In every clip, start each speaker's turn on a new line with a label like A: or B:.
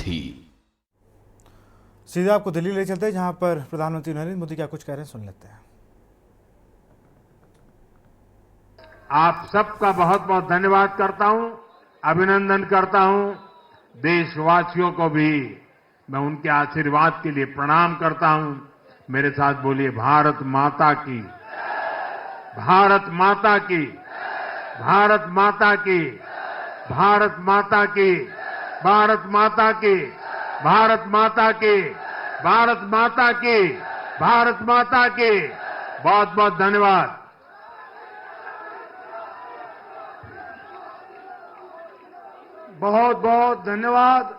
A: सारथी।
B: सीधा आपको दिल्ली ले चलते हैं, जहां पर प्रधानमंत्री नरेंद्र मोदी क्या कुछ कह रहे हैं, सुन लेते हैं।
C: आप सबका बहुत बहुत धन्यवाद करता हूं, अभिनंदन करता हूं। देशवासियों को भी मैं उनके आशीर्वाद के लिए प्रणाम करता हूं। मेरे साथ बोलिए, भारत माता की, भारत माता की, भारत माता की, भारत माता की, भारत माता की, भारत माता की, भारत माता की, भारत माता की। बहुत बहुत धन्यवाद। बहुत बहुत धन्यवाद।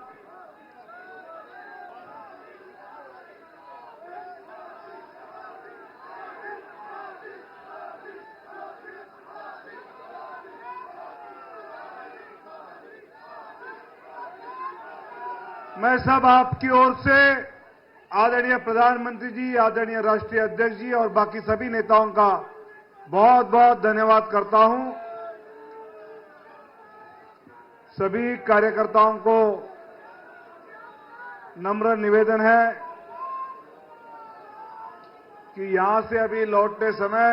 C: मैं सब आपकी ओर से आदरणीय प्रधानमंत्री जी, आदरणीय राष्ट्रीय अध्यक्ष जी और बाकी सभी नेताओं का बहुत बहुत धन्यवाद करता हूं। सभी कार्यकर्ताओं को नम्र निवेदन है कि यहां से अभी लौटते समय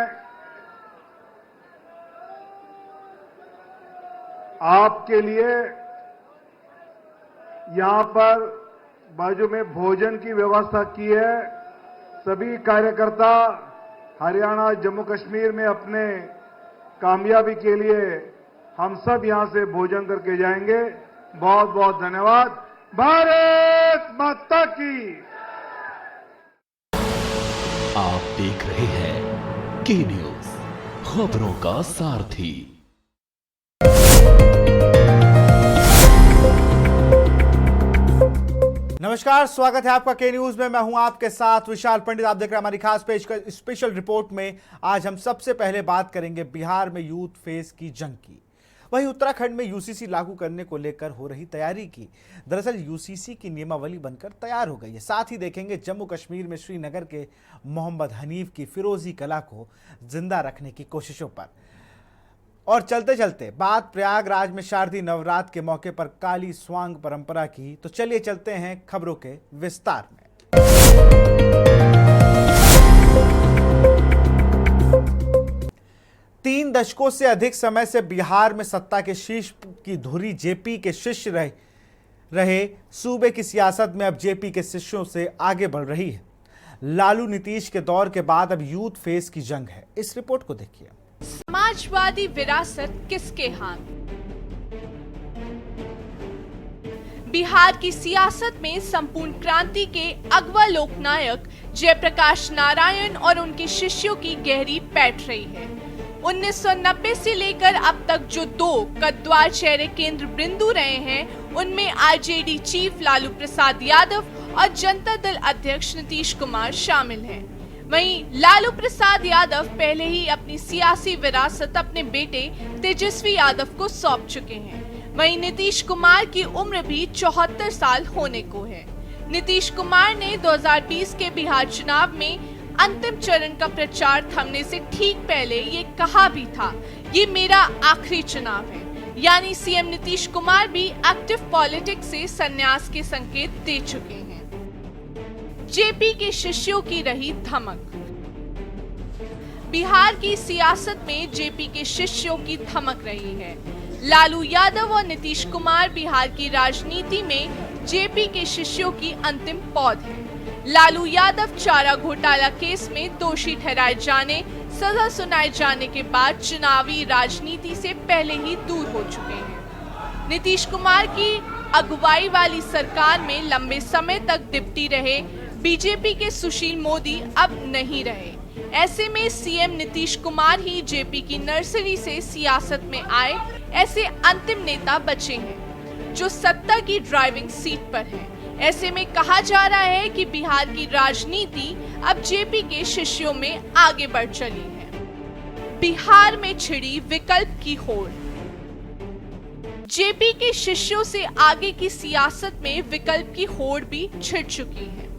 C: आपके लिए यहां पर बाजू में भोजन की व्यवस्था की है। सभी कार्यकर्ता हरियाणा, जम्मू कश्मीर में अपने कामयाबी के लिए हम सब यहां से भोजन करके जाएंगे। बहुत बहुत धन्यवाद। भारत माता की।
A: आप देख रहे हैं के न्यूज, खबरों का सारथी।
B: नमस्कार, स्वागत है आपका के न्यूज में। मैं हूं आपके साथ विशाल पंडित। आप देख रहे हैं हमारी खास स्पेशल रिपोर्ट में। आज हम सबसे पहले बात करेंगे बिहार में यूथ फेस की जंग की, वहीं उत्तराखंड में यूसीसी लागू करने को लेकर हो रही तैयारी की। दरअसल यूसीसी की नियमावली बनकर तैयार हो गई है। साथ ही देखेंगे जम्मू कश्मीर में श्रीनगर के मोहम्मद हनीफ की फिरोजी कला को जिंदा रखने की कोशिशों पर। और चलते चलते बात प्रयागराज में शारदीय नवरात्र के मौके पर काली स्वांग परंपरा की, तो चलिए चलते हैं खबरों के विस्तार में। 3 दशकों से अधिक समय से बिहार में सत्ता के शीर्ष की धुरी जेपी के शिष्य रहे सूबे की सियासत में अब जेपी के शिष्यों से आगे बढ़ रही है। लालू नीतीश के दौर के बाद अब यूथ फेस की जंग है। इस रिपोर्ट को देखिए।
D: समाजवादी विरासत किसके हाथ? बिहार की सियासत में संपूर्ण क्रांति के अगवा लोकनायक जयप्रकाश नारायण और उनके शिष्यों की गहरी पैठ रही है। 1990 से लेकर अब तक जो 2 कद्दावर चेहरे केंद्र बिंदु रहे हैं, उनमें आरजेडी चीफ लालू प्रसाद यादव और जनता दल अध्यक्ष नीतीश कुमार शामिल हैं। वहीं लालू प्रसाद यादव पहले ही अपनी सियासी विरासत अपने बेटे तेजस्वी यादव को सौंप चुके हैं। वहीं नीतीश कुमार की उम्र भी 74 साल होने को है। नीतीश कुमार ने 2020 के बिहार चुनाव में अंतिम चरण का प्रचार थमने से ठीक पहले ये कहा भी था, ये मेरा आखिरी चुनाव है। यानी सीएम नीतीश कुमार भी एक्टिव पॉलिटिक्स से संन्यास के संकेत दे चुके हैं। जेपी के शिष्यों की रही धमक। बिहार की सियासत में जेपी के शिष्यों की धमक रही है। लालू यादव और नीतीश कुमार बिहार की राजनीति में जेपी के शिष्यों की अंतिम पौध हैं। लालू यादव चारा घोटाला केस में दोषी ठहराए जाने, सजा सुनाए जाने के बाद चुनावी राजनीति से पहले ही दूर हो चुके हैं। नीतीश कुमार की अगुवाई वाली सरकार में लंबे समय तक डिप्टी रहे बीजेपी के सुशील मोदी अब नहीं रहे। ऐसे में सीएम नीतीश कुमार ही जेपी की नर्सरी से सियासत में आए ऐसे अंतिम नेता बचे हैं जो सत्ता की ड्राइविंग सीट पर हैं। ऐसे में कहा जा रहा है कि बिहार की राजनीति अब जेपी के शिष्यों में आगे बढ़ चली है। बिहार में छिड़ी विकल्प की होड़। जेपी के शिष्यों से आगे की सियासत में विकल्प की होड़ भी छिड़ चुकी है।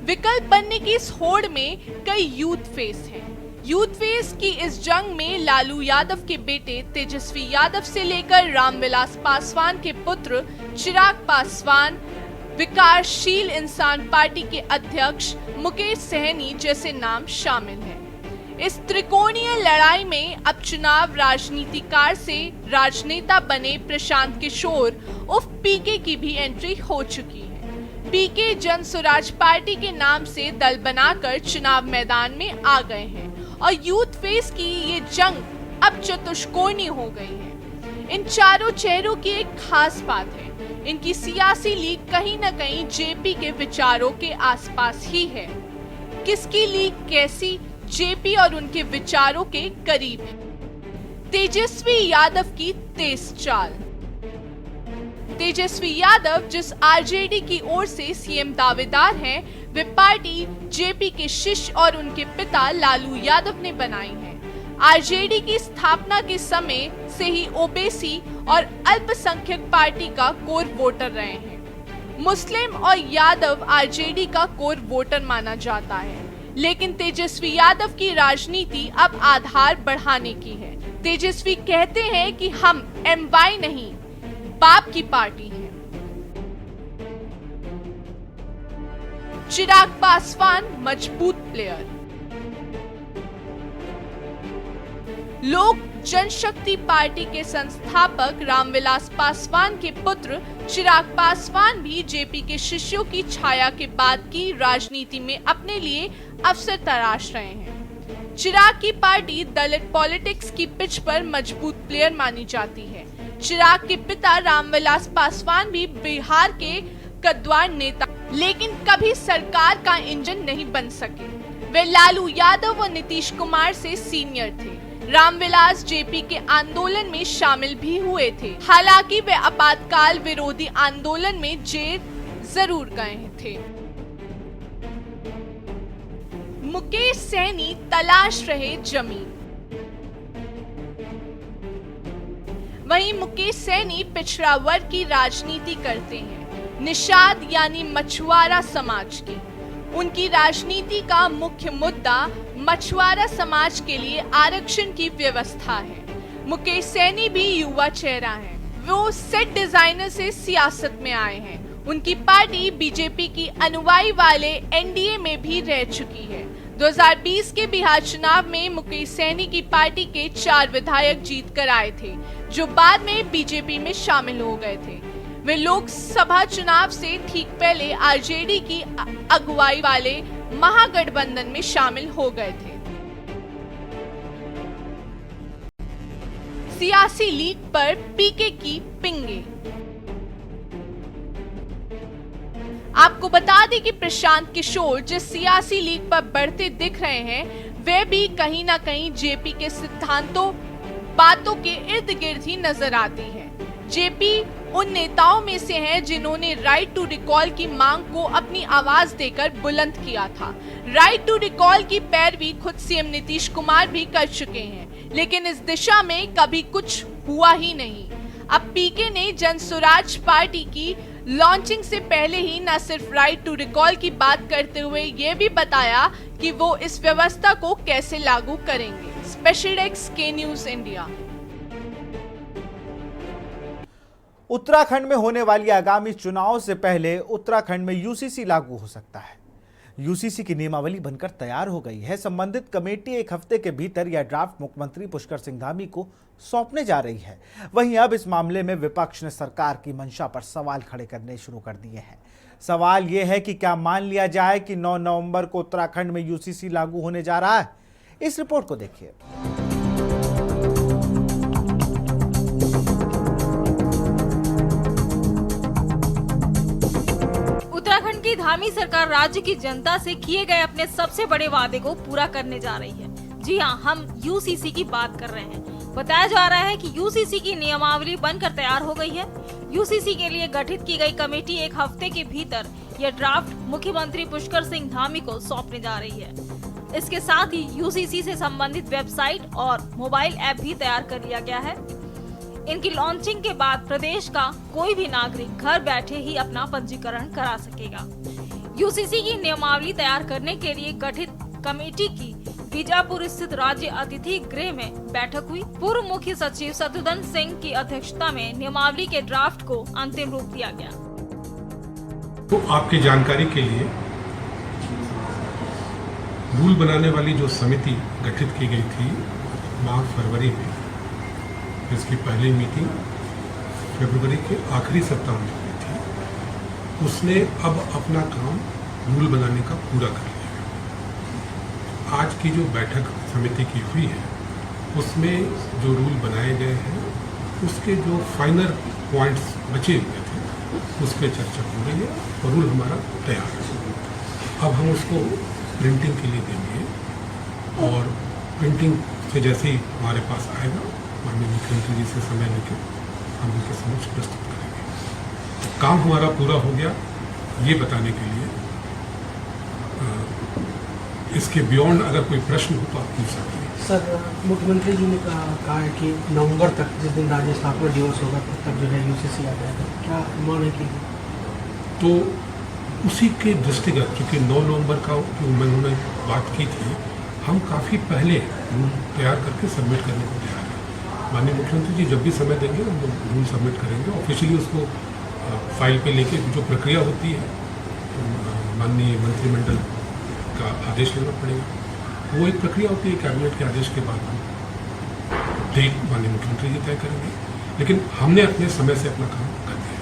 D: विकल्प बनने की इस होड़ में कई यूथ फेस हैं। यूथ फेस की इस जंग में लालू यादव के बेटे तेजस्वी यादव से लेकर रामविलास पासवान के पुत्र चिराग पासवान, विकासशील इंसान पार्टी के अध्यक्ष मुकेश सहनी जैसे नाम शामिल हैं। इस त्रिकोणीय लड़ाई में अब चुनाव राजनीतिकार से राजनेता बने प्रशांत किशोर उर्फ पीके की भी एंट्री हो चुकी है। पीके जन स्वराज पार्टी के नाम से दल बनाकर चुनाव मैदान में आ गए हैं और यूथ फेस की ये जंग अब चतुष्कोणीय हो गई है। इन चारों चेहरों की एक खास बात है, इनकी सियासी लीग कहीं न कहीं जेपी के विचारों के आसपास ही है। किसकी लीग कैसी जेपी और उनके विचारों के करीब है। तेजस्वी यादव की तेज चाल। तेजस्वी यादव जिस आरजेडी की ओर से सीएम दावेदार हैं, वे पार्टी जेपी के शिष्य और उनके पिता लालू यादव ने बनाई है। आरजेडी की स्थापना के समय से ही ओबीसी और अल्पसंख्यक पार्टी का कोर वोटर रहे हैं। मुस्लिम और यादव आरजेडी का कोर वोटर माना जाता है, लेकिन तेजस्वी यादव की राजनीति अब आधार बढ़ाने की है। तेजस्वी कहते हैं कि हम एमवाई नहीं, बाप की पार्टी है। चिराग पासवान मजबूत प्लेयर। लोक जनशक्ति पार्टी के संस्थापक रामविलास पासवान के पुत्र चिराग पासवान भी जेपी के शिष्यों की छाया के बाद की राजनीति में अपने लिए अवसर तलाश रहे हैं। चिराग की पार्टी दलित पॉलिटिक्स की पिच पर मजबूत प्लेयर मानी जाती है। चिराग के पिता रामविलास पासवान भी बिहार के कद्दावर नेता, लेकिन कभी सरकार का इंजन नहीं बन सके। वे लालू यादव और नीतीश कुमार से सीनियर थे। रामविलास जेपी के आंदोलन में शामिल भी हुए थे, हालांकि वे आपातकाल विरोधी आंदोलन में जेल जरूर गए थे। मुकेश सहनी तलाश रहे जमीन। वहीं मुकेश सहनी पिछड़ा वर्ग की राजनीति करते हैं, निषाद यानी मछुआरा समाज की। उनकी राजनीति का मुख्य मुद्दा मछुआरा समाज के लिए आरक्षण की व्यवस्था है। मुकेश सहनी भी युवा चेहरा हैं। वो सेट डिजाइनर से सियासत में आए हैं। उनकी पार्टी बीजेपी की अनुयायी वाले एनडीए में भी रह चुकी है। 2020 के बिहार चुनाव में मुकेश सहनी की पार्टी के 4 विधायक जीत कर आए थे, जो बाद में बीजेपी में शामिल हो गए थे। वे लोकसभा चुनाव से ठीक पहले आरजेडी की अगुवाई वाले महागठबंधन में शामिल हो गए थे। सियासी लीग पर पीके की पिंगे। आपको बता दें कि प्रशांत किशोर जिस सियासी लीग पर बढ़ते दिख रहे हैं, वे भी कहीं ना कहीं जेपी के सिद्धांतों बातों के इर्द गिर्द ही नजर आती है। जेपी उन नेताओं में से हैं जिन्होंने राइट टू रिकॉल की मांग को अपनी आवाज देकर बुलंद किया था। राइट टू रिकॉल की पैरवी खुद सीएम नीतीश कुमार भी कर चुके हैं, लेकिन इस दिशा में कभी कुछ हुआ ही नहीं। अब पीके ने जन स्वराज पार्टी की लॉन्चिंग से पहले ही न सिर्फ राइट टू रिकॉल की बात करते हुए ये भी बताया कि वो इस व्यवस्था को कैसे लागू करेंगे। स्पेशल डेस्क के न्यूज इंडिया।
B: उत्तराखंड में होने वाली आगामी चुनाव से पहले उत्तराखंड में यूसीसी लागू हो सकता है। यूसीसी की नियमावली बनकर तैयार हो गई है। संबंधित कमेटी एक हफ्ते के भीतर यह ड्राफ्ट मुख्यमंत्री पुष्कर सिंह धामी को सौंपने जा रही है। वहीं अब इस मामले में विपक्ष ने सरकार की मंशा पर सवाल खड़े करने शुरू कर दिए हैं। सवाल यह है कि क्या मान लिया जाए कि 9 नवंबर को उत्तराखंड में यूसीसी लागू होने जा रहा है। इस रिपोर्ट को देखिए।
E: उत्तराखंड की धामी सरकार राज्य की जनता से किए गए अपने सबसे बड़े वादे को पूरा करने जा रही है। जी हां, हम यूसीसी की बात कर रहे हैं। बताया जा रहा है कि यूसीसी की नियमावली बनकर तैयार हो गई है। यूसीसी के लिए गठित की गई कमेटी एक हफ्ते के भीतर यह ड्राफ्ट मुख्यमंत्री पुष्कर सिंह धामी को सौंपने जा रही है। इसके साथ ही यूसीसी से संबंधित वेबसाइट और मोबाइल ऐप भी तैयार कर लिया गया है। इनकी लॉन्चिंग के बाद प्रदेश का कोई भी नागरिक घर बैठे ही अपना पंजीकरण करा सकेगा। यूसीसी की नियमावली तैयार करने के लिए गठित कमेटी की बीजापुर स्थित राज्य अतिथि गृह में बैठक हुई। पूर्व मुख्य सचिव शत्रुघ्न सिंह की अध्यक्षता में नियमावली के ड्राफ्ट को अंतिम रूप दिया गया।
F: तो आपकी जानकारी के लिए रूल बनाने वाली जो समिति गठित की गई थी मार्च फरवरी में, इसकी पहली मीटिंग फरवरी के आखिरी सप्ताह में हुई थी, उसने अब अपना काम रूल बनाने का पूरा कर लिया है। आज की जो बैठक समिति की हुई है उसमें जो रूल बनाए गए हैं उसके जो फाइनल पॉइंट्स बचे हुए थे उस पर चर्चा हो रही है और रूल हमारा तैयार है। अब हम उसको प्रिंटिंग के लिए देंगे और प्रिंटिंग से जैसे ही हमारे पास आएगा माननीय मुख्यमंत्री जी से समय लेकर हम उनके समक्ष प्रस्तुत करेंगे। तो काम हमारा पूरा हो गया ये बताने के लिए इसके बियॉन्ड अगर कोई प्रश्न हो तो आप पूछ सकते हैं।
G: सर, मुख्यमंत्री जी ने कहा है कि नवंबर तक, जिस दिन राज्य स्थापना दिवस होगा तब तक जो है यूसीसी आ जाएगा, क्या अनुमान है कि?
F: तो उसी के दृष्टिगत चूँकि 9 नवंबर का जो उन्होंने बात की थी, हम काफ़ी पहले रूल तैयार करके सबमिट करने को तैयार हैं। माननीय मुख्यमंत्री जी जब भी समय देंगे हम रूल सबमिट करेंगे, ऑफिशियली उसको फाइल पे लेके जो प्रक्रिया होती है माननीय मंत्रिमंडल का आदेश लेना पड़ेगा, वो एक प्रक्रिया होती है। कैबिनेट के आदेश के बाद हम डेट माननीय मुख्यमंत्री जी तय करेंगे, लेकिन हमने अपने समय से अपना काम कर दिया।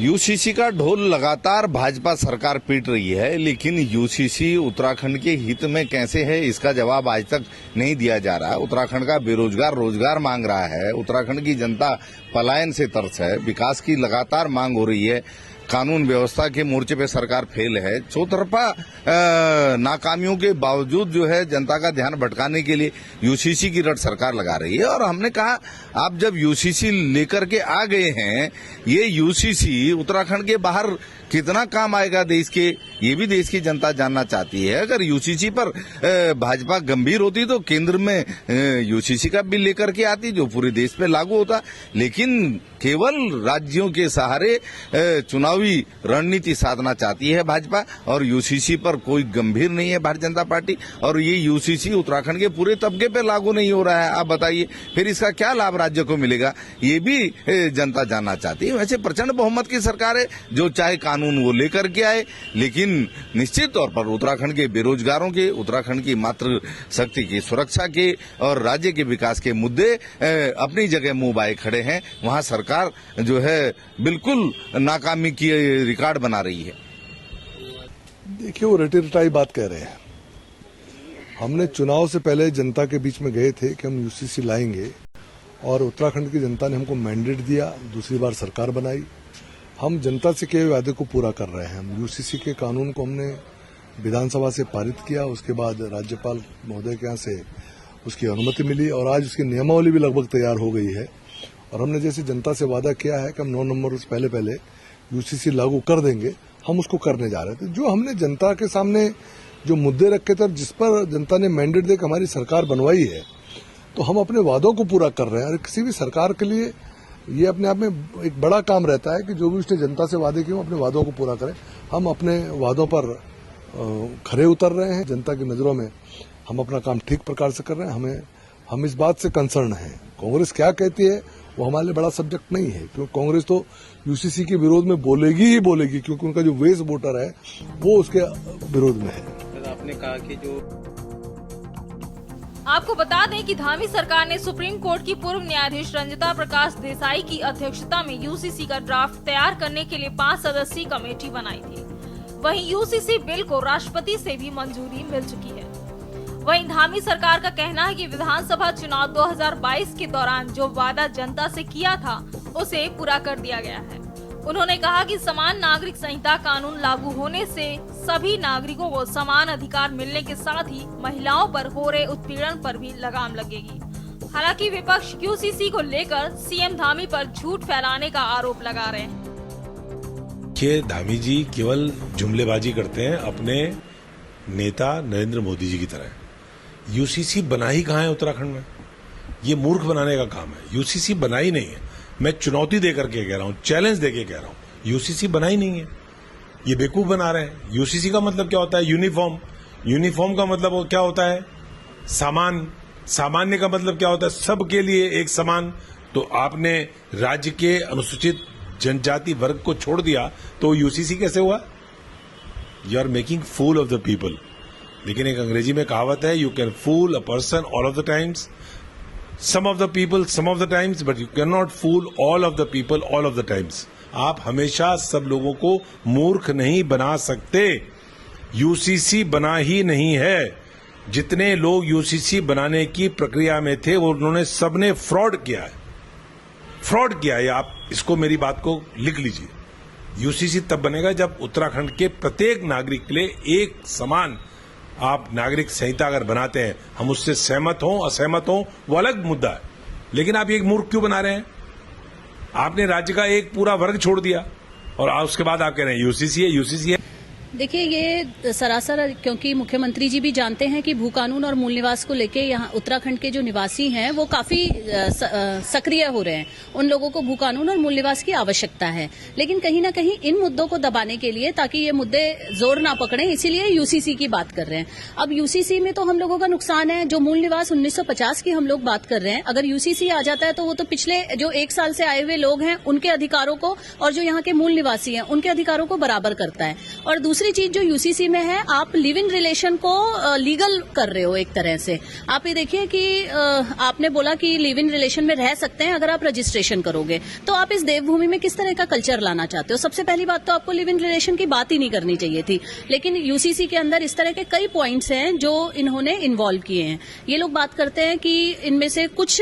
H: यूसीसी का ढोल लगातार भाजपा सरकार पीट रही है, लेकिन यूसीसी उत्तराखंड के हित में कैसे है इसका जवाब आज तक नहीं दिया जा रहा। उत्तराखंड का बेरोजगार रोजगार मांग रहा है, उत्तराखंड की जनता पलायन से तरस है, विकास की लगातार मांग हो रही है, कानून व्यवस्था के मोर्चे पे सरकार फेल है। चौतरफा नाकामियों के बावजूद जो है जनता का ध्यान भटकाने के लिए यूसीसी की रट सरकार लगा रही है। और हमने कहा आप जब यूसीसी लेकर के आ गए हैं, ये यूसीसी उत्तराखंड के बाहर कितना काम आएगा देश के, ये भी देश की जनता जानना चाहती है। अगर यूसीसी पर भाजपा गंभीर होती तो केंद्र में यूसीसी का बिल लेकर के आती जो पूरे देश पे लागू होता, लेकिन केवल राज्यों के सहारे चुनावी रणनीति साधना चाहती है भाजपा, और यूसीसी पर कोई गंभीर नहीं है भारतीय जनता पार्टी। और ये यूसीसी उत्तराखंड के पूरे तबके पे लागू नहीं हो रहा है, आप बताइए फिर इसका क्या लाभ राज्य को मिलेगा, ये भी जनता जानना चाहती है। वैसे प्रचंड बहुमत की सरकार है, जो चाहे कानून वो लेकर के आए, लेकिन निश्चित तौर पर उत्तराखंड के बेरोजगारों के, उत्तराखंड की मातृ शक्ति की सुरक्षा के और राज्य के विकास के मुद्दे अपनी जगह मुंह बाए खड़े हैं। वहां सरकार जो है बिल्कुल नाकामी की रिकॉर्ड बना रही है।
I: देखिए, वो रटी रटाई बात कह रहे हैं। हमने चुनाव से पहले जनता के बीच में गए थे कि हम यूसीसी लाएंगे, और उत्तराखंड की जनता ने हमको मैंडेट दिया, दूसरी बार सरकार बनाई। हम जनता से किए वादे को पूरा कर रहे हैं। हम यूसीसी के कानून को हमने विधानसभा से पारित किया, उसके बाद राज्यपाल महोदय के यहाँ से उसकी अनुमति मिली और आज उसकी नियमावली भी लगभग तैयार हो गई है। और हमने जैसे जनता से वादा किया है कि हम 9 नवंबर से पहले यूसीसी लागू कर देंगे, हम उसको करने जा रहे थे। जो हमने जनता के सामने जो मुद्दे रखे थे और जिस पर जनता ने मैंडेट देकर हमारी सरकार बनवाई है, तो हम अपने वादों को पूरा कर रहे हैं। और किसी भी सरकार के लिए ये अपने आप में एक बड़ा काम रहता है कि जो भी उसने जनता से वादे किए अपने वादों को पूरा करें। हम अपने वादों पर खरे उतर रहे हैं। जनता की नजरों में हम अपना काम ठीक प्रकार से कर रहे हैं। हम इस बात से कंसर्न हैं। कांग्रेस क्या कहती है वो हमारे लिए बड़ा सब्जेक्ट नहीं है, क्योंकि कांग्रेस तो यूसीसी के विरोध में बोलेगी ही बोलेगी, क्योंकि उनका जो वेस वोटर है वो उसके विरोध में है।
J: आपने कहा कि जो
E: आपको बता दें कि धामी सरकार ने सुप्रीम कोर्ट की पूर्व न्यायाधीश रंजिता प्रकाश देसाई की अध्यक्षता में यूसीसी का ड्राफ्ट तैयार करने के लिए 5 सदस्यीय कमेटी बनाई थी। वहीं यूसीसी बिल को राष्ट्रपति से भी मंजूरी मिल चुकी है। वहीं धामी सरकार का कहना है कि विधानसभा चुनाव 2022 के दौरान जो वादा जनता से किया था उसे पूरा कर दिया गया है। उन्होंने कहा कि समान नागरिक संहिता कानून लागू होने से सभी नागरिकों को समान अधिकार मिलने के साथ ही महिलाओं पर हो रहे उत्पीड़न पर भी लगाम लगेगी। हालांकि विपक्ष यूसीसी को लेकर सीएम धामी पर झूठ फैलाने का आरोप लगा रहे हैं।
K: कि धामी जी केवल जुमलेबाजी करते हैं अपने नेता नरेंद्र मोदी जी की तरह। यूसीसी बना ही कहाँ है उत्तराखंड में? ये मूर्ख बनाने का काम है। यूसीसी बना ही नहीं है। मैं चुनौती देकर के कह रहा हूं, चैलेंज देके कह रहा हूं, यूसीसी बना ही नहीं है। ये बेवकूफ बना रहे हैं। यूसीसी का मतलब क्या होता है? यूनिफॉर्म। यूनिफॉर्म का मतलब क्या होता है? सामान। सामान्य का मतलब क्या होता है? सबके लिए एक समान। तो आपने राज्य के अनुसूचित जनजाति वर्ग को छोड़ दिया तो यूसीसी कैसे हुआ? You are making fool of the people. लेकिन एक अंग्रेजी में कहावत है, you can fool a person all of the times, some of the people some of the times, but you can not fool all of the people all of the times. आप हमेशा सब लोगों को मूर्ख नहीं बना सकते। यूसीसी बना ही नहीं है, जितने लोग यूसीसी बनाने की प्रक्रिया में थे वो उन्होंने सबने फ्रॉड किया है, फ्रॉड किया है। आप इसको, मेरी बात को लिख लीजिए। यूसीसी तब बनेगा जब उत्तराखंड के प्रत्येक नागरिक के लिए एक समान आप नागरिक संहिता अगर बनाते हैं, हम उससे सहमत हों असहमत हों वो अलग मुद्दा है, लेकिन आप एक मूर्ख क्यों बना रहे हैं? आपने राज्य का एक पूरा वर्ग छोड़ दिया और उसके बाद आप कह रहे हैं यूसीसी है, यूसीसी है।
J: देखिए, ये सरासर, क्योंकि मुख्यमंत्री जी भी जानते हैं कि भू कानून और मूल निवास को लेके यहाँ उत्तराखंड के जो निवासी हैं वो काफी सक्रिय हो रहे हैं। उन लोगों को भू कानून और मूल निवास की आवश्यकता है, लेकिन कहीं ना कहीं इन मुद्दों को दबाने के लिए, ताकि ये मुद्दे जोर ना पकड़े, इसीलिए यूसीसी की बात कर रहे हैं। अब यूसीसी में तो हम लोगों का नुकसान है। जो मूल निवास 1950 की हम लोग बात कर रहे हैं, अगर यूसीसी आ जाता है तो वो तो पिछले जो 1 साल से आए हुए लोग हैं उनके अधिकारों को, और जो यहाँ के मूल निवासी हैं उनके अधिकारों को बराबर करता है। और दूसरी चीज जो यूसीसी में है, आप लिव इन रिलेशन को लीगल कर रहे हो एक तरह से। आप ये देखिए कि आपने बोला कि लिव इन रिलेशन में रह सकते हैं अगर आप रजिस्ट्रेशन करोगे, तो आप इस देवभूमि में किस तरह का कल्चर लाना चाहते हो? सबसे पहली बात तो आपको लिव इन रिलेशन की बात ही नहीं करनी चाहिए थी, लेकिन यूसीसी के अंदर इस तरह के कई पॉइंट्स हैं जो इन्होंने इन्वॉल्व किए हैं। ये लोग बात करते हैं कि इनमें से कुछ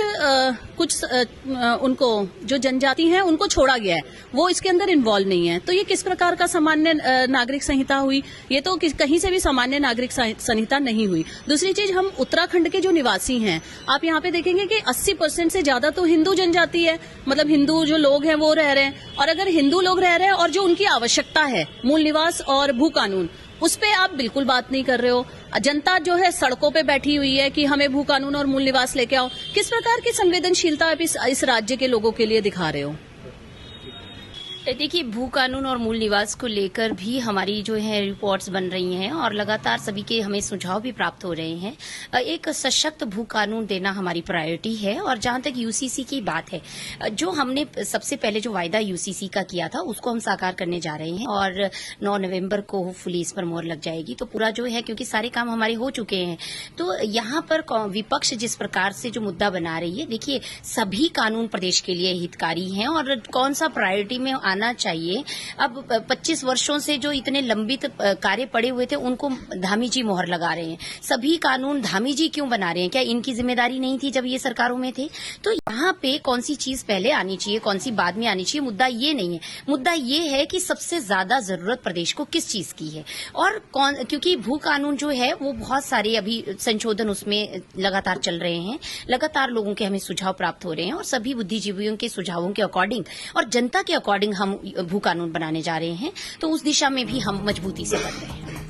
J: उनको जो जनजाति हैं उनको छोड़ा गया है, वो इसके अंदर इन्वॉल्व नहीं है। तो ये किस प्रकार का सामान्य नागरिक संहिता हुई? ये तो कहीं से भी सामान्य नागरिक संहिता नहीं हुई। दूसरी चीज, हम उत्तराखंड के जो निवासी हैं, आप यहाँ पे देखेंगे कि 80% से ज्यादा तो हिंदू जनजाति है, मतलब हिंदू जो लोग हैं वो रह रहे हैं। और अगर हिंदू लोग रह रहे हैं और जो उनकी आवश्यकता है मूल निवास और भू कानून, उस पे आप बिल्कुल बात नहीं कर रहे हो। जनता जो है सड़कों पे बैठी हुई है कि हमें भू कानून और मूल निवास लेके आओ। किस प्रकार की संवेदनशीलता आप इस राज्य के लोगों के लिए दिखा रहे हो?
L: देखिए, भू कानून और मूल निवास को लेकर भी हमारी जो है रिपोर्ट्स बन रही हैं और लगातार सभी के हमें सुझाव भी प्राप्त हो रहे हैं। एक सशक्त भू कानून देना हमारी प्रायोरिटी है। और जहां तक यूसीसी की बात है, जो हमने सबसे पहले जो वायदा यूसीसी का किया था उसको हम साकार करने जा रहे हैं और 9 नवंबर को होपफुली इस पर मोहर लग जाएगी। तो पूरा जो है, क्योंकि सारे काम हमारे हो चुके हैं, तो यहाँ पर विपक्ष जिस प्रकार से जो मुद्दा बना रही है, देखिए सभी कानून प्रदेश के लिए हितकारी हैं और कौन सा प्रायोरिटी में आना चाहिए। अब 25 वर्षों से जो इतने लंबित कार्य पड़े हुए थे उनको धामी जी मोहर लगा रहे हैं। सभी कानून धामी जी क्यों बना रहे हैं? क्या इनकी जिम्मेदारी नहीं थी जब ये सरकारों में थे? तो यहाँ पे कौन सी चीज पहले आनी चाहिए, कौन सी बाद में आनी चाहिए, मुद्दा ये नहीं है। मुद्दा ये है कि सबसे ज्यादा जरूरत प्रदेश को किस चीज की है। और क्योंकि भू कानून जो है वो बहुत सारे अभी संशोधन उसमें लगातार चल रहे हैं, लगातार लोगों के हमें सुझाव प्राप्त हो रहे हैं और सभी बुद्धिजीवियों के सुझावों के अकॉर्डिंग और जनता के अकॉर्डिंग हम भू कानून बनाने जा रहे हैं। तो उस दिशा में भी हम मजबूती से बढ़ रहे हैं।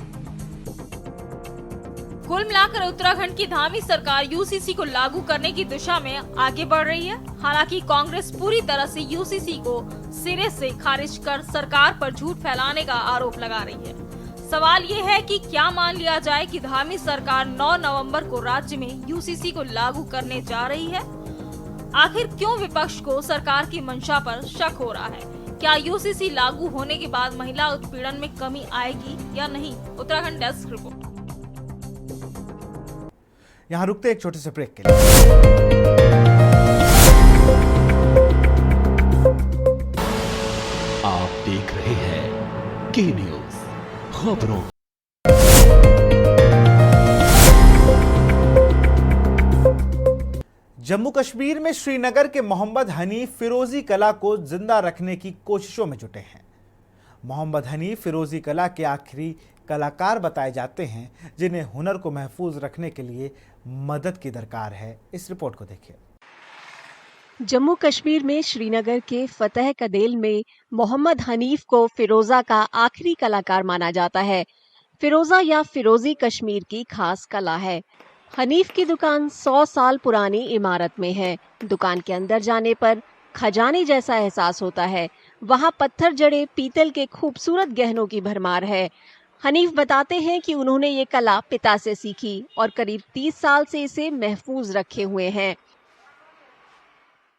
E: कुल मिलाकर उत्तराखंड की धामी सरकार यूसीसी को लागू करने की दिशा में आगे बढ़ रही है। हालांकि कांग्रेस पूरी तरह से यूसीसी को सिरे से खारिज कर सरकार पर झूठ फैलाने का आरोप लगा रही है। सवाल ये है कि क्या मान लिया जाए कि धामी सरकार 9 नवंबर को राज्य में यूसीसी को लागू करने जा रही है? आखिर क्यों विपक्ष को सरकार की मंशा पर शक हो रहा है? क्या यूसीसी लागू होने के बाद महिला उत्पीड़न में कमी आएगी या नहीं? Uttarakhand desk report.
B: यहां रुकते एक छोटे से ब्रेक के लिए।
A: आप देख रहे हैं के न्यूज खबरों।
B: जम्मू कश्मीर में श्रीनगर के मोहम्मद हनीफ फिरोजी कला को जिंदा रखने की कोशिशों में जुटे हैं। मोहम्मद हनीफ फिरोजी कला के आखिरी कलाकार बताए जाते हैं जिन्हें हुनर को महफूज रखने के लिए मदद की दरकार है। इस रिपोर्ट को देखिए।
M: जम्मू कश्मीर में श्रीनगर के फतेह कदेल में मोहम्मद हनीफ को फिरोजा का आखिरी कलाकार माना जाता है। फिरोजा या फिरोजी कश्मीर की खास कला है। हनीफ की दुकान 100 साल पुरानी इमारत में है। दुकान के अंदर जाने पर खजाने जैसा एहसास होता है। वहाँ पत्थर जड़े पीतल के खूबसूरत गहनों की भरमार है। हनीफ बताते हैं कि उन्होंने ये कला पिता से सीखी और करीब 30 साल से इसे महफूज रखे हुए हैं।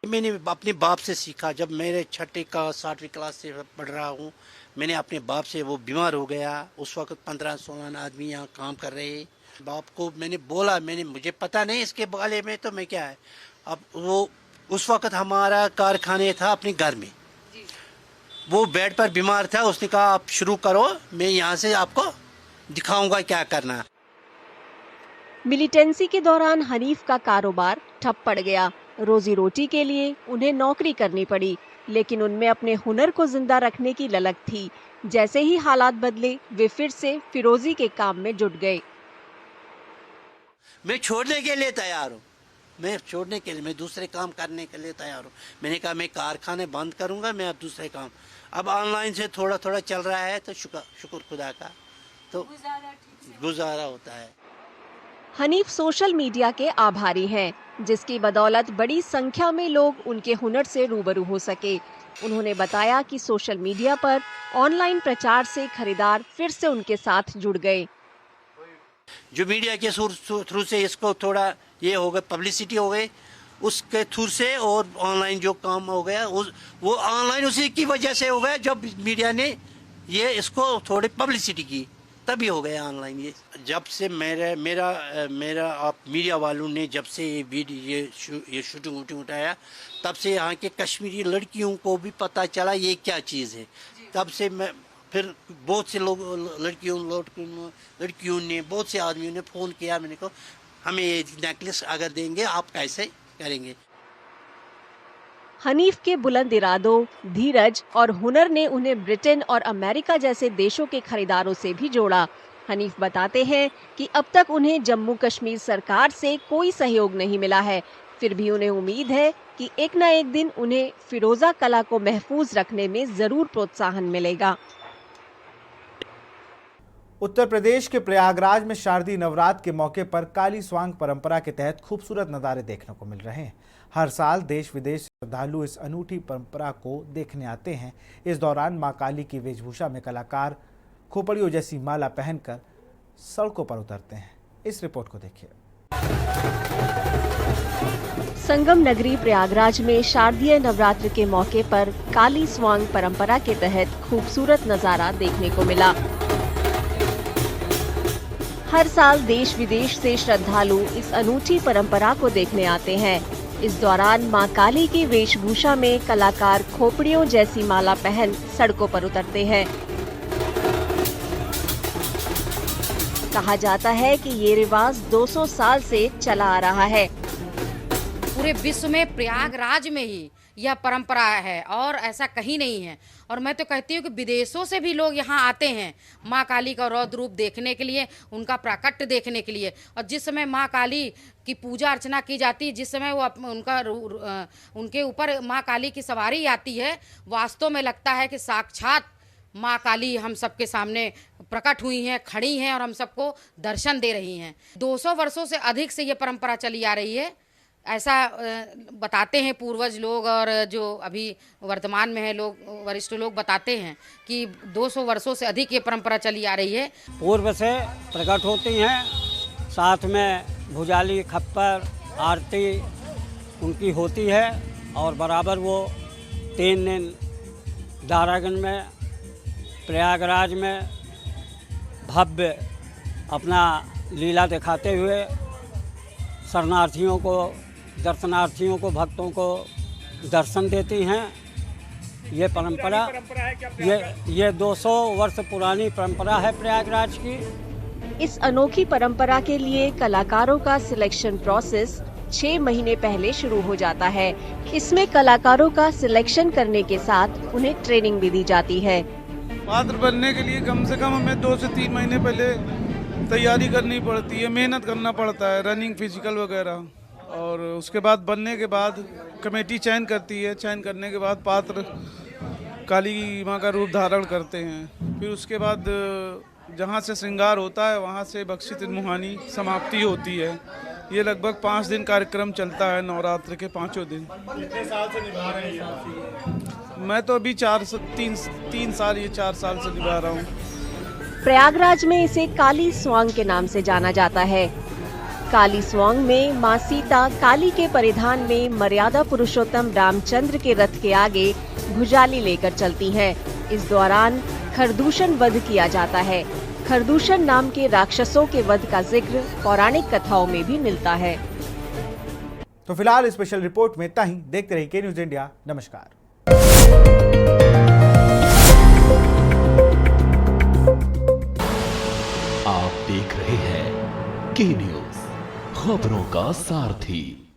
N: मैंने अपने बाप से सीखा। जब मेरे 6ठी का 7वीं क्लास से पढ़ रहा हूँ, मैंने अपने बाप से, वो बीमार हो गया, उस वक्त 15-16 आदमी यहाँ काम कर रहे। बाप को मैंने बोला, मुझे पता नहीं इसके बारे में, तो मैं क्या है, अब वो उस वक्त हमारा कारखाने था अपने घर में, वो बेड पर बीमार था, उसने कहा आप शुरू करो, मैं यहाँ से आपको दिखाऊंगा क्या करना।
M: मिलिटेंसी के दौरान हनीफ का कारोबार ठप पड़ गया। रोजी रोटी के लिए उन्हें नौकरी करनी पड़ी, लेकिन उनमें अपने हुनर को जिंदा रखने की ललक थी। जैसे ही हालात बदले, वे फिर से फिरोजी के काम में जुट गए।
N: मैं छोड़ने के लिए तैयार हूँ, मैं दूसरे काम करने के लिए तैयार हूँ। मैंने कहा मैं कारखाने बंद करूँगा, मैं अब दूसरे काम, अब ऑनलाइन से थोड़ा थोड़ा चल रहा है, तो शुक्र खुदा का, तो गुजारा होता है।
M: हनीफ सोशल मीडिया के आभारी हैं, जिसकी बदौलत बड़ी संख्या में लोग उनके हुनर से रूबरू हो सके। उन्होंने बताया कि सोशल मीडिया पर ऑनलाइन प्रचार से खरीदार फिर से उनके साथ जुड़ गए।
N: जो मीडिया के थ्रू से इसको थोड़ा ये हो गया, पब्लिसिटी हो गई उसके थ्रू से, और ऑनलाइन जो काम हो गया वो ऑनलाइन उसी की वजह से हो गया, जब मीडिया ने ये इसको थोड़ी पब्लिसिटी की, तभी हो गया ऑनलाइन। ये जब से मेरा आप मीडिया वालों ने जब से ये वीडियो ये शूटिंग उठाया, तब से यहाँ के कश्मीरी लड़कियों को भी पता चला ये क्या चीज़ है। तब से मैं फिर बहुत से लोग लड़कियों ने, बहुत से आदमियों ने फ़ोन किया, मैंने कहा हमें ये नेकलेस अगर देंगे आप कैसे करेंगे।
M: हनीफ के बुलंद इरादों, धीरज और हुनर ने उन्हें ब्रिटेन और अमेरिका जैसे देशों के खरीदारों से भी जोड़ा। हनीफ बताते हैं कि अब तक उन्हें जम्मू कश्मीर सरकार से कोई सहयोग नहीं मिला है, फिर भी उन्हें उम्मीद है कि एक न एक दिन उन्हें फिरोजा कला को महफूज रखने में जरूर प्रोत्साहन मिलेगा।
B: उत्तर प्रदेश के प्रयागराज में शारदीय नवरात्र के मौके पर काली स्वांग परंपरा के तहत खूबसूरत नज़ारे देखने को मिल रहे हैं। हर साल देश विदेश से श्रद्धालु इस अनूठी परंपरा को देखने आते हैं। इस दौरान मां काली की वेशभूषा में कलाकार खोपड़ियों जैसी माला पहनकर सड़कों पर उतरते हैं। इस रिपोर्ट को देखिए।
M: संगम नगरी प्रयागराज में शारदीय नवरात्र के मौके पर काली स्वांग परंपरा के तहत खूबसूरत नजारा देखने को मिला। हर साल देश विदेश से श्रद्धालु इस अनूठी परंपरा को देखने आते हैं। इस दौरान मां काली की वेशभूषा में कलाकार खोपड़ियों जैसी माला पहन सड़कों पर उतरते हैं। कहा जाता है कि ये रिवाज 200 साल से चला आ रहा है।
O: पूरे विश्व में प्रयागराज में ही यह परंपरा है और ऐसा कहीं नहीं है। और मैं तो कहती हूँ कि विदेशों से भी लोग यहाँ आते हैं माँ काली का रौद्र रूप देखने के लिए, उनका प्राकट्य देखने के लिए। और जिस समय माँ काली की पूजा अर्चना की जाती है, जिस समय वो उनके ऊपर माँ काली की सवारी आती है, वास्तव में लगता है कि साक्षात माँ काली हम सबके सामने प्रकट हुई हैं, खड़ी हैं और हम सबको दर्शन दे रही हैं। 200 वर्षों से अधिक से ये परंपरा चली आ रही है, ऐसा बताते हैं पूर्वज लोग, और जो अभी वर्तमान में है लोग, वरिष्ठ लोग बताते हैं कि 200 वर्षों से अधिक ये परंपरा चली आ रही है।
P: पूर्व से प्रकट होती हैं, साथ में भुजाली, खप्पर, आरती उनकी होती है और बराबर वो 3 दिन दारागंज में, प्रयागराज में भव्य अपना लीला दिखाते हुए शरणार्थियों को, दर्शनार्थियों को, भक्तों को दर्शन देती हैं। ये परंपरा ये 200 वर्ष पुरानी परंपरा है प्रयागराज की।
M: इस अनोखी परंपरा के लिए कलाकारों का सिलेक्शन प्रोसेस 6 महीने पहले शुरू हो जाता है। इसमें कलाकारों का सिलेक्शन करने के साथ उन्हें ट्रेनिंग भी दी जाती है।
Q: पात्र बनने के लिए कम से कम हमें 2 से 3 महीने पहले तैयारी करनी पड़ती है, मेहनत करना पड़ता है, रनिंग, फिजिकल वगैरह। और उसके बाद बनने के बाद कमेटी चयन करती है, चयन करने के बाद पात्र काली माँ का रूप धारण करते हैं। फिर उसके बाद जहाँ से श्रृंगार होता है वहाँ से बख्शी मुहानी समाप्ति होती है। ये लगभग 5 दिन कार्यक्रम चलता है, नवरात्र के 5 दिन।
R: कितने साल से निभा रहे हैं आप?
Q: मैं तो अभी 3 साल, ये 4 साल से निभा रहा हूँ।
M: प्रयागराज में इसे काली स्वांग के नाम से जाना जाता है। काली स्वांग में मां सीता काली के परिधान में मर्यादा पुरुषोत्तम रामचंद्र के रथ के आगे भुजाली लेकर चलती हैं। इस दौरान खरदूषण वध किया जाता है। खरदूषण नाम के राक्षसों के वध का जिक्र पौराणिक कथाओं में भी मिलता है।
B: तो फिलहाल स्पेशल रिपोर्ट में इतना ही। देखते रहिए के न्यूज इंडिया। नमस्कार।
A: आप देख रहे हैं के न्यूज, खबरों का सारथी।